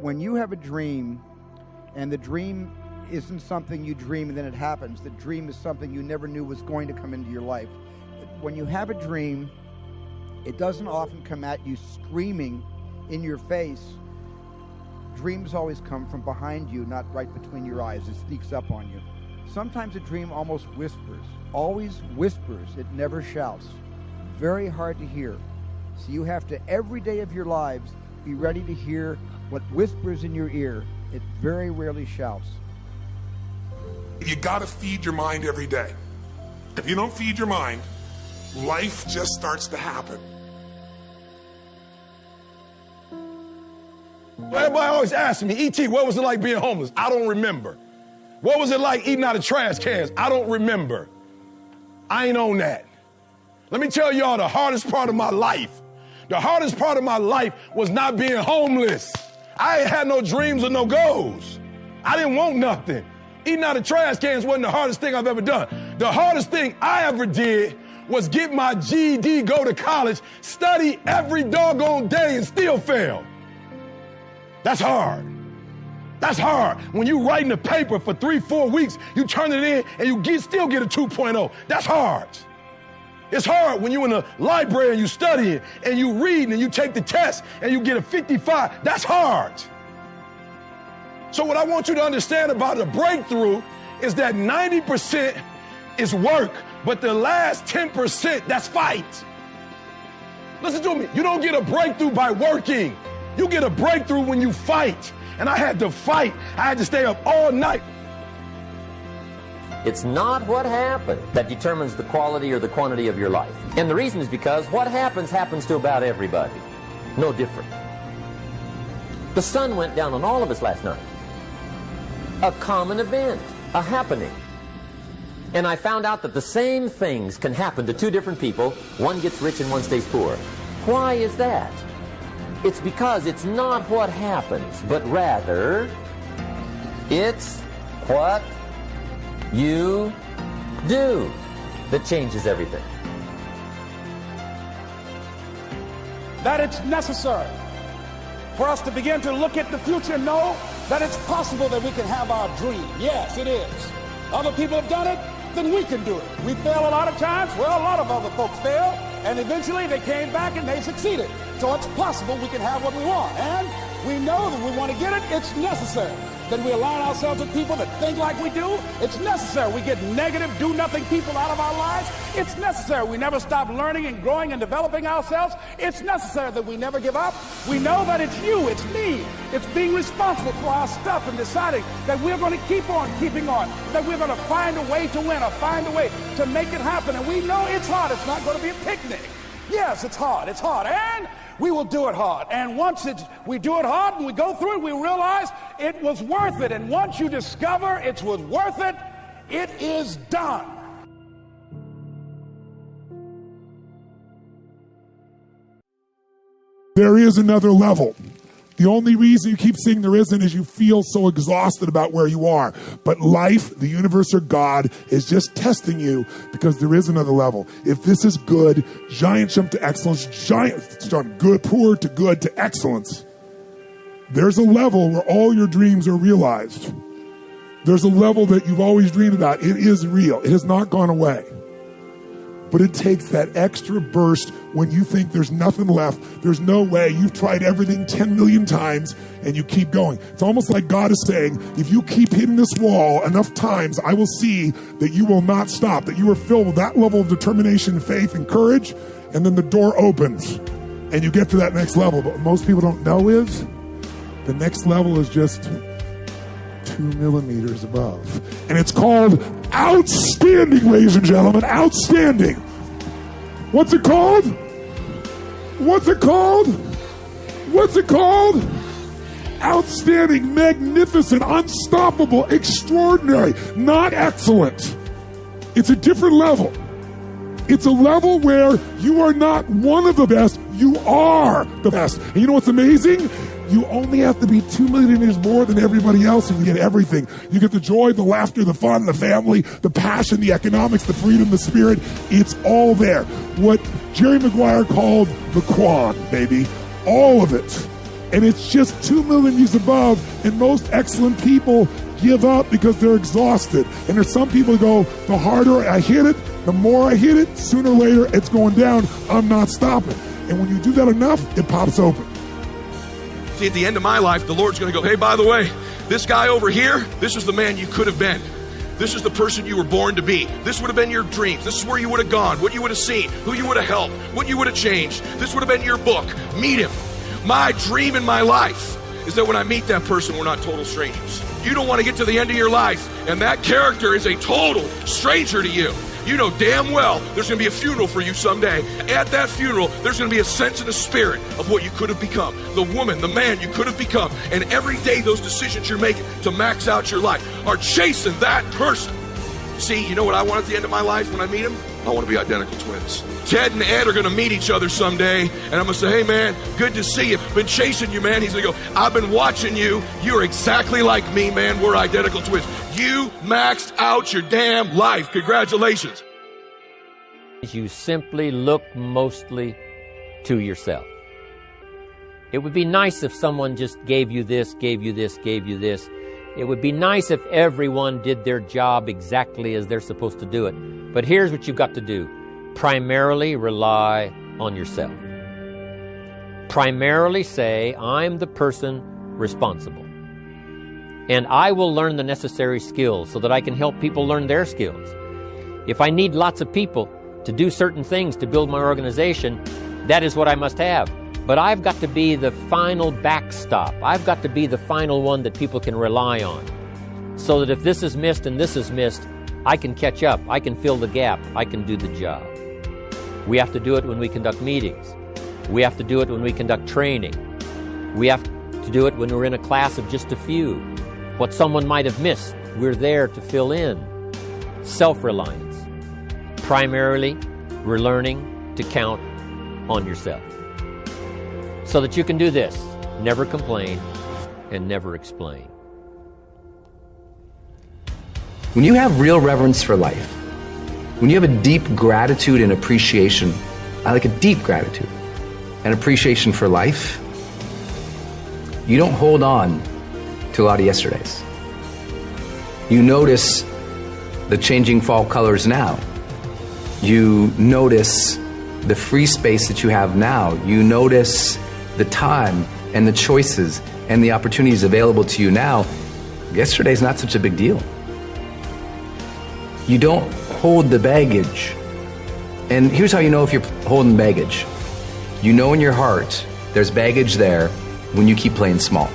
When you have a dream, and the dream isn't something you dream and then it happens. The dream is something you never knew was going to come into your life. When you have a dream, it doesn't often come at you screaming in your face. Dreams always come from behind you, not right between your eyes. It sneaks up on you. Sometimes a dream almost whispers. Always whispers. It never shouts. Very hard to hear. So you have to, every day of your lives, be ready to hear what whispers in your ear. It very rarely shouts. You got to feed your mind every day. If you don't feed your mind, life just starts to happen. Everybody always asks me, E.T., what was it like being homeless? I don't remember. What was it like eating out of trash cans? I don't remember. I ain't on that. Let me tell y'all the hardest part of my life. The hardest part of my life was not being homeless. I ain't had no dreams or no goals. I didn't want nothing. Eating out of trash cans wasn't the hardest thing I've ever done. The hardest thing I ever did was get my GED, go to college, study every doggone day and still fail. That's hard. That's hard. When you writing a paper for 3-4 weeks, you turn it in and you still get a 2.0. That's hard. It's hard when you're in the library and you studying and you reading and you take the test and you get a 55. That's hard. So what I want you to understand about the breakthrough is that 90% is work, but the last 10%, that's fight. Listen to me. You don't get a breakthrough by working. You get a breakthrough when you fight. And I had to fight. I had to stay up all night. It's not what happened that determines the quality or the quantity of your life. And the reason is because what happens to about everybody. No different. The sun went down on all of us last night. A common event, a happening. And I found out that the same things can happen to two different people. One gets rich and one stays poor. Why is that? It's because it's not what happens, but rather it's what you do that changes everything. That it's necessary for us to begin to look at the future and know that it's possible that we can have our dream. Yes, it is. Other people have done it, then we can do it. We fail a lot of times. Well, a lot of other folks fail, and eventually they came back and they succeeded. So it's possible we can have what we want. And we know that we want to get it. It's necessary that we align ourselves with people that think like we do. It's necessary we get negative, do-nothing people out of our lives. It's necessary we never stop learning and growing and developing ourselves. It's necessary that we never give up. We know that it's you, it's me. It's being responsible for our stuff and deciding that we're going to keep on keeping on, that we're going to find a way to win or find a way to make it happen. And we know it's hard. It's not going to be a picnic. Yes, it's hard. It's hard. And we will do it hard. And once we do it hard and we go through it, we realize it was worth it. And once you discover it was worth it, it is done. There is another level. The only reason you keep saying there isn't is you feel so exhausted about where you are. But life, the universe, or God is just testing you because there is another level. If this is good, giant jump to excellence, giant jump good, poor to good to excellence. There's a level where all your dreams are realized. There's a level that you've always dreamed about. It is real. It has not gone away. But it takes that extra burst when you think there's nothing left. There's no way. You've tried everything 10 million times and you keep going. It's almost like God is saying, if you keep hitting this wall enough times, I will see that you will not stop, that you are filled with that level of determination, faith, and courage, and then the door opens and you get to that next level. But what most people don't know is the next level is just 2 millimeters above. And it's called outstanding, ladies and gentlemen. Outstanding. What's it called? What's it called? What's it called? Outstanding, magnificent, unstoppable, extraordinary, not excellent. It's a different level. It's a level where you are not one of the best, you are the best. And you know what's amazing? You only have to be 2 millimeters more than everybody else and you get everything. You get the joy, the laughter, the fun, the family, the passion, the economics, the freedom, the spirit. It's all there. What Jerry Maguire called the Quan, baby. All of it. and it's just 2 million views above, and most excellent people give up because they're exhausted. And there's some people who go, the harder I hit it, the more I hit it, sooner or later it's going down. I'm not stopping. And when you do that enough, it pops open. See, at the end of my life, the Lord's going to go, hey, by the way, this guy over here, this is the man you could have been. This is the person you were born to be. This would have been your dreams. This is where you would have gone, what you would have seen, who you would have helped, what you would have changed. This would have been your book. Meet him. My dream in my life is that when I meet that person, we're not total strangers. You don't want to get to the end of your life, and that character is a total stranger to you. You know damn well there's going to be a funeral for you someday. At that funeral, there's going to be a sense and a spirit of what you could have become. The woman, the man you could have become. And every day those decisions you're making to max out your life are chasing that person. See, you know what I want at the end of my life when I meet him? I want to be identical twins. Ted and Ed are going to meet each other someday, and I'm going to say, hey, man, good to see you. Been chasing you, man. He's going to go, I've been watching you. You're exactly like me, man. We're identical twins. You maxed out your damn life. Congratulations. You simply look mostly to yourself. It would be nice if someone just gave you this, gave you this, gave you this. It would be nice if everyone did their job exactly as they're supposed to do it. But here's what you've got to do. Primarily rely on yourself. Primarily say, I'm the person responsible. And I will learn the necessary skills so that I can help people learn their skills. If I need lots of people to do certain things to build my organization, that is what I must have. But I've got to be the final backstop. I've got to be the final one that people can rely on. So that if this is missed and this is missed, I can catch up. I can fill the gap. I can do the job. We have to do it when we conduct meetings. We have to do it when we conduct training. We have to do it when we're in a class of just a few. What someone might have missed, we're there to fill in. Self-reliance. Primarily, we're learning to count on yourself. So that you can do this, never complain and never explain. When you have real reverence for life, when you have a deep gratitude and appreciation, I like a deep gratitude and appreciation for life, you don't hold on to a lot of yesterdays. You notice the changing fall colors now. You notice the free space that you have now. You notice the time and the choices and the opportunities available to you now. Yesterday's not such a big deal. You don't hold the baggage. And here's how you know if you're holding baggage. You know in your heart there's baggage there when you keep playing small.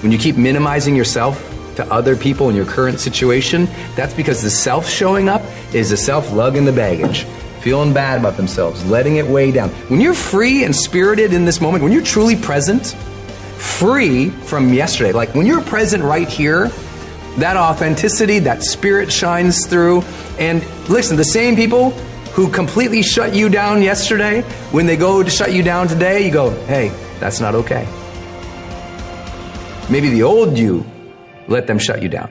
When you keep minimizing yourself to other people in your current situation, that's because the self showing up is the self lugging the baggage, feeling bad about themselves, letting it weigh down. When you're free and spirited in this moment, when you're truly present, free from yesterday, like when you're present right here, that authenticity, that spirit shines through. And listen, the same people who completely shut you down yesterday, when they go to shut you down today, you go, hey, that's not okay. Maybe the old you, let them shut you down.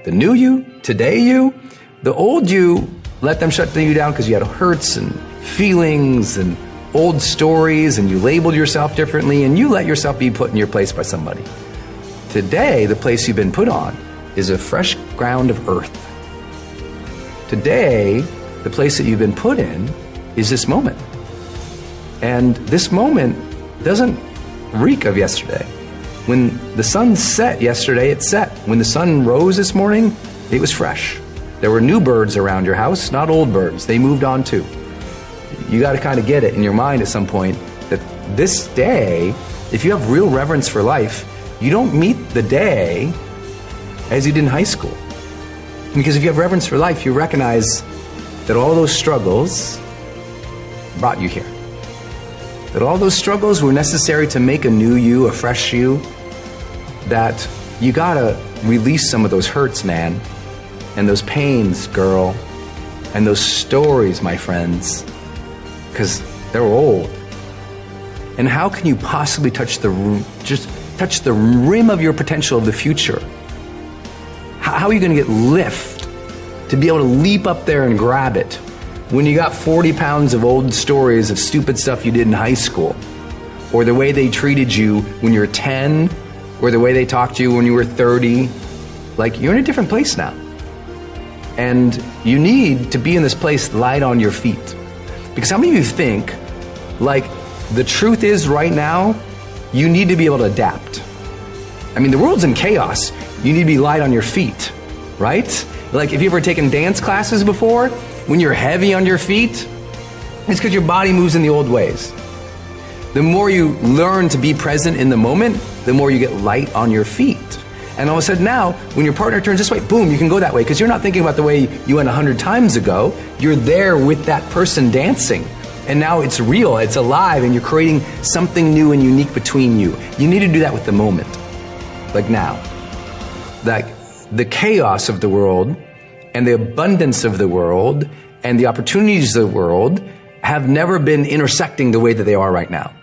The new you, today you, the old you, let them shut you down because you had hurts and feelings and old stories and you labeled yourself differently and you let yourself be put in your place by somebody. Today, the place you've been put on is a fresh ground of earth. Today, the place that you've been put in is this moment. And this moment doesn't reek of yesterday. When the sun set yesterday, it set. When the sun rose this morning, it was fresh. There were new birds around your house, not old birds. They moved on too. You got to kind of get it in your mind at some point that this day, if you have real reverence for life, you don't meet the day as you did in high school. Because if you have reverence for life, you recognize that all those struggles brought you here. That all those struggles were necessary to make a new you, a fresh you. That you gotta release some of those hurts, man. And those pains, girl. And those stories, my friends. Because they're old. And how can you possibly touch the rim of your potential of the future? How are you going to get lift to be able to leap up there and grab it when you got 40 pounds of old stories of stupid stuff you did in high school or the way they treated you when you were 10, or the way they talked to you when you were 30. Like, you're in a different place now. And you need to be in this place light on your feet. Because how many of you think, like, the truth is right now, you need to be able to adapt. I mean, the world's in chaos. You need to be light on your feet, right? Like, if you've ever taken dance classes before, when you're heavy on your feet, it's because your body moves in the old ways. The more you learn to be present in the moment, the more you get light on your feet. And all of a sudden now, when your partner turns this way, boom, you can go that way, because you're not thinking about the way you went 100 times ago. You're there with that person dancing. And now it's real, it's alive, and you're creating something new and unique between you. You need to do that with the moment, like now. Like, the chaos of the world and the abundance of the world and the opportunities of the world have never been intersecting the way that they are right now.